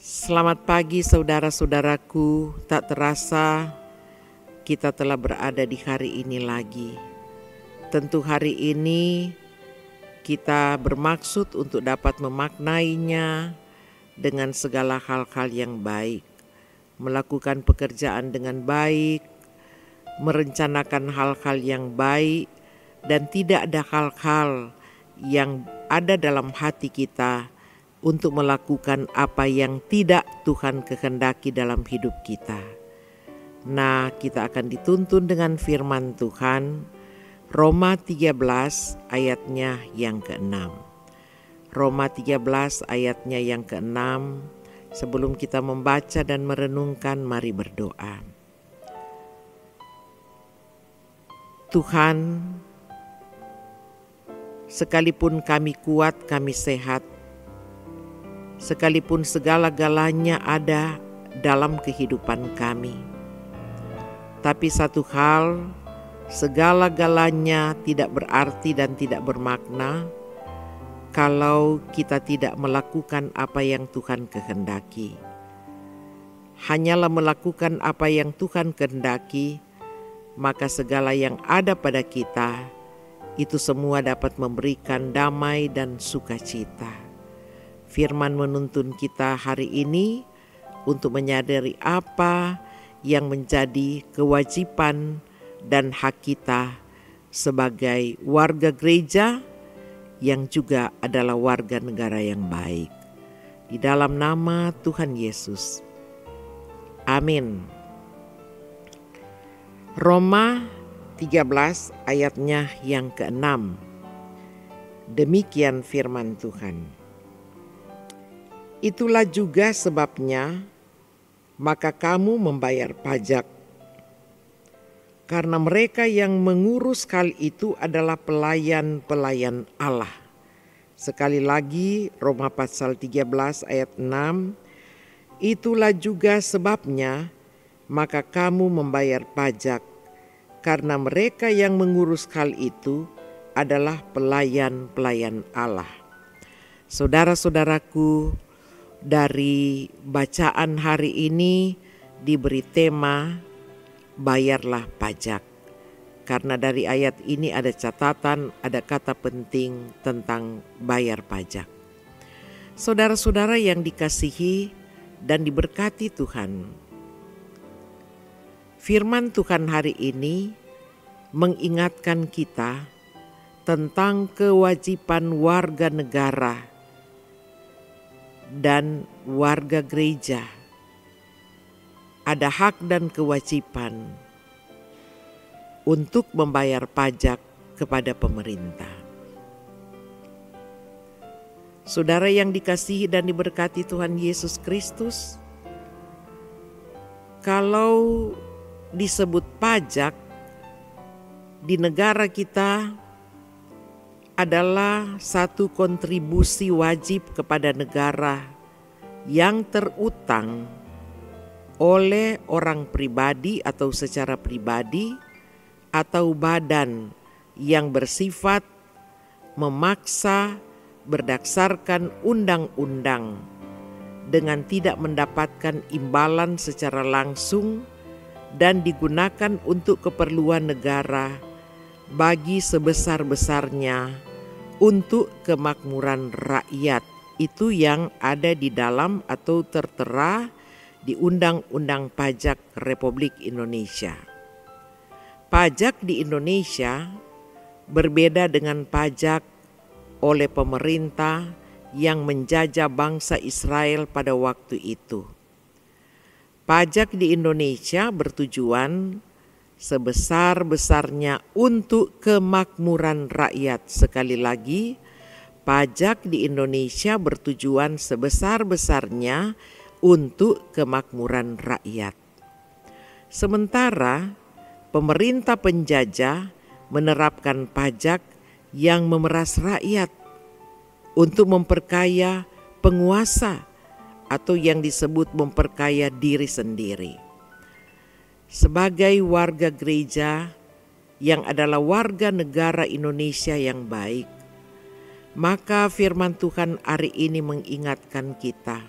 Selamat pagi saudara-saudaraku, tak terasa kita telah berada di hari ini lagi. Tentu hari ini kita bermaksud untuk dapat memaknainya dengan segala hal-hal yang baik, melakukan pekerjaan dengan baik, merencanakan hal-hal yang baik, dan tidak ada hal-hal yang ada dalam hati kita untuk melakukan apa yang tidak Tuhan kehendaki dalam hidup kita. Nah, kita akan dituntun dengan firman Tuhan, Roma 13 ayatnya yang ke-6. Roma 13 ayatnya yang ke-6. Sebelum kita membaca dan merenungkan, mari berdoa. Tuhan, sekalipun kami kuat, kami sehat, sekalipun segala-galanya ada dalam kehidupan kami, tapi satu hal, segala-galanya tidak berarti dan tidak bermakna kalau kita tidak melakukan apa yang Tuhan kehendaki. Hanyalah melakukan apa yang Tuhan kehendaki, maka segala yang ada pada kita itu semua dapat memberikan damai dan sukacita. Firman menuntun kita hari ini untuk menyadari apa yang menjadi kewajiban dan hak kita sebagai warga gereja yang juga adalah warga negara yang baik. Di dalam nama Tuhan Yesus. Amin. Roma 13 ayatnya yang ke-6. Demikian firman Tuhan. Itulah juga sebabnya maka kamu membayar pajak, karena mereka yang mengurus hal itu adalah pelayan-pelayan Allah. Sekali lagi Roma pasal 13 ayat 6. Itulah juga sebabnya maka kamu membayar pajak, karena mereka yang mengurus hal itu adalah pelayan-pelayan Allah. Saudara-saudaraku, dari bacaan hari ini diberi tema bayarlah pajak. Karena dari ayat ini ada catatan, ada kata penting tentang bayar pajak. Saudara-saudara yang dikasihi dan diberkati Tuhan, firman Tuhan hari ini mengingatkan kita tentang kewajiban warga negara dan warga gereja. Ada hak dan kewajiban untuk membayar pajak kepada pemerintah. Saudara yang dikasihi dan diberkati Tuhan Yesus Kristus, kalau disebut pajak di negara kita adalah satu kontribusi wajib kepada negara yang terutang oleh orang pribadi atau secara pribadi atau badan yang bersifat memaksa berdasarkan undang-undang dengan tidak mendapatkan imbalan secara langsung dan digunakan untuk keperluan negara bagi sebesar-besarnya untuk kemakmuran rakyat. Itu yang ada di dalam atau tertera di Undang-Undang Pajak Republik Indonesia. Pajak di Indonesia berbeda dengan pajak oleh pemerintah yang menjajah bangsa Israel pada waktu itu. Pajak di Indonesia bertujuan sebesar-besarnya untuk kemakmuran rakyat. Sekali lagi, pajak di Indonesia bertujuan sebesar-besarnya untuk kemakmuran rakyat. Sementara pemerintah penjajah menerapkan pajak yang memeras rakyat untuk memperkaya penguasa atau yang disebut memperkaya diri sendiri. Sebagai warga gereja yang adalah warga negara Indonesia yang baik, maka firman Tuhan hari ini mengingatkan kita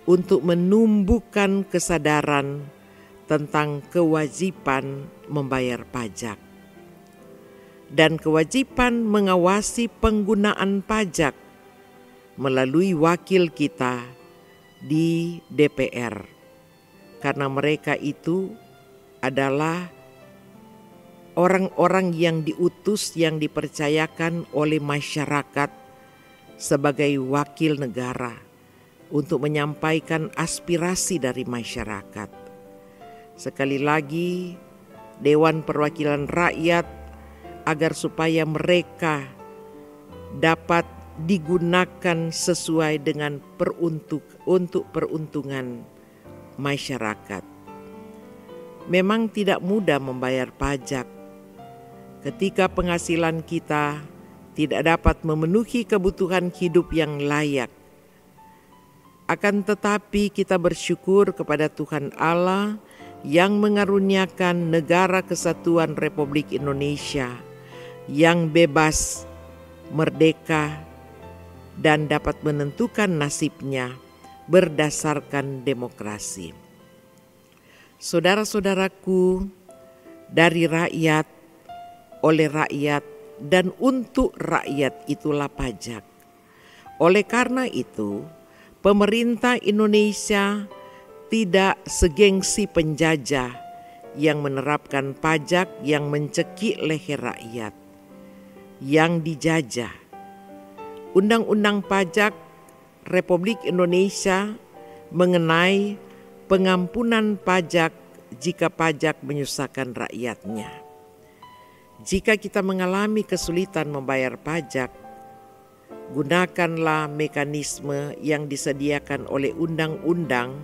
untuk menumbuhkan kesadaran tentang kewajiban membayar pajak dan kewajiban mengawasi penggunaan pajak melalui wakil kita di DPR, karena mereka itu adalah orang-orang yang diutus, yang dipercayakan oleh masyarakat sebagai wakil negara untuk menyampaikan aspirasi dari masyarakat. Sekali lagi, Dewan Perwakilan Rakyat agar supaya mereka dapat digunakan sesuai dengan untuk peruntungan masyarakat. Memang tidak mudah membayar pajak ketika penghasilan kita tidak dapat memenuhi kebutuhan hidup yang layak. Akan tetapi kita bersyukur kepada Tuhan Allah yang mengaruniakan negara kesatuan Republik Indonesia yang bebas, merdeka, dan dapat menentukan nasibnya berdasarkan demokrasi. Saudara-saudaraku, dari rakyat, oleh rakyat, dan untuk rakyat itulah pajak. Oleh karena itu, pemerintah Indonesia tidak segengsi penjajah yang menerapkan pajak yang mencekik leher rakyat yang dijajah. Undang-Undang Pajak Republik Indonesia mengenai pengampunan pajak jika pajak menyusahkan rakyatnya. Jika kita mengalami kesulitan membayar pajak, gunakanlah mekanisme yang disediakan oleh undang-undang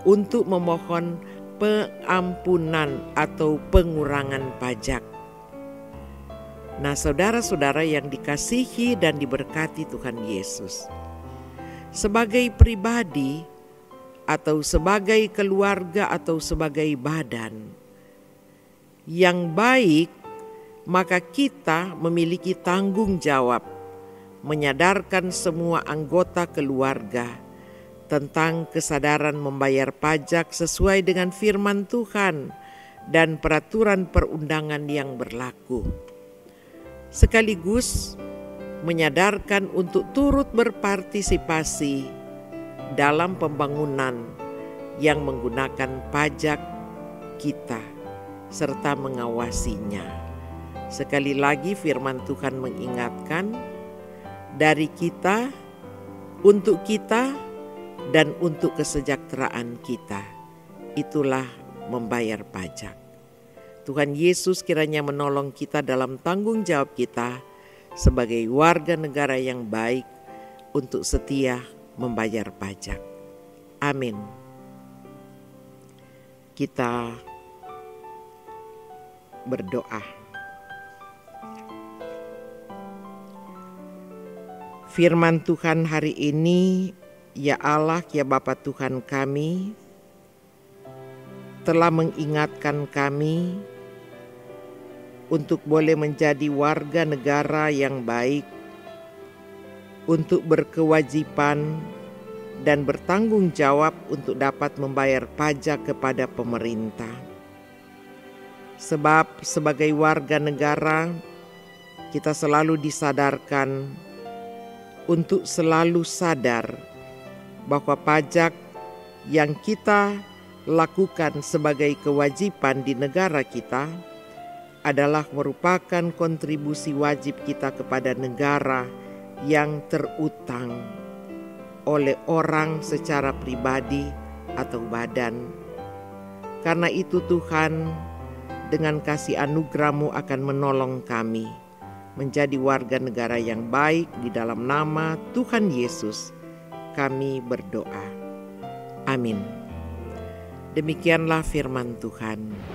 untuk memohon pengampunan atau pengurangan pajak. Nah, saudara-saudara yang dikasihi dan diberkati Tuhan Yesus, sebagai pribadi atau sebagai keluarga atau sebagai badan yang baik, maka kita memiliki tanggung jawab menyadarkan semua anggota keluarga tentang kesadaran membayar pajak sesuai dengan firman Tuhan dan peraturan perundangan yang berlaku. Sekaligus menyadarkan untuk turut berpartisipasi dalam pembangunan yang menggunakan pajak kita serta mengawasinya. Sekali lagi firman Tuhan mengingatkan, dari kita, untuk kita, dan untuk kesejahteraan kita. Itulah membayar pajak. Tuhan Yesus kiranya menolong kita dalam tanggung jawab kita sebagai warga negara yang baik untuk setia membayar pajak. Amin. Kita berdoa. Firman Tuhan hari ini, ya Allah, ya Bapa Tuhan kami, telah mengingatkan kami untuk boleh menjadi warga negara yang baik, untuk berkewajiban dan bertanggung jawab untuk dapat membayar pajak kepada pemerintah. Sebab sebagai warga negara, kita selalu disadarkan untuk selalu sadar bahwa pajak yang kita lakukan sebagai kewajiban di negara kita adalah merupakan kontribusi wajib kita kepada negara yang terutang oleh orang secara pribadi atau badan. Karena itu Tuhan, dengan kasih anugerah-Mu akan menolong kami menjadi warga negara yang baik. Di dalam nama Tuhan Yesus kami berdoa. Amin. Demikianlah firman Tuhan.